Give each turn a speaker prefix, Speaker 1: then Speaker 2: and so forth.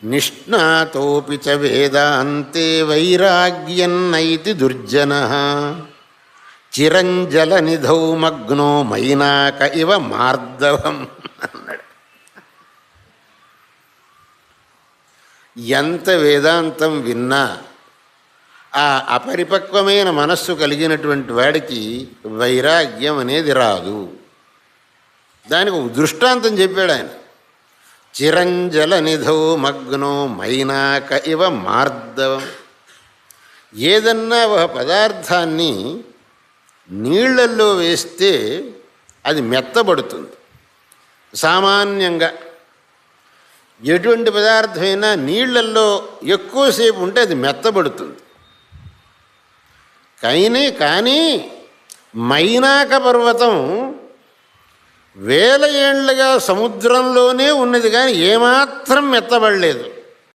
Speaker 1: నిష్ణాతోపి చ వేదాంతే వైరాగ్యన్నైతి దుర్జనః చిరంజలనిధౌ మగ్నో మైనాక ఇవ మార్దవం అన్నాడు. ఎంత వేదాంతం విన్నా ఆ అపరిపక్వమైన మనస్సు కలిగినటువంటి వాడికి వైరాగ్యం అనేది రాదు. దానికి ఒక దృష్టాంతం చెప్పాడు ఆయన. చిరంజలనిధౌ మగ్నో మైనాక ఇవ మార్దవం. ఏదన్నా ఒక పదార్థాన్ని నీళ్లల్లో వేస్తే అది మెత్తబడుతుంది. సామాన్యంగా ఎటువంటి పదార్థమైనా నీళ్లల్లో ఎక్కువసేపు ఉంటే అది మెత్తబడుతుంది. కానీ మైనాక పర్వతం వేల ఏళ్లుగా సముద్రంలోనే ఉన్నది, కానీ ఏమాత్రం మెత్తబడలేదు.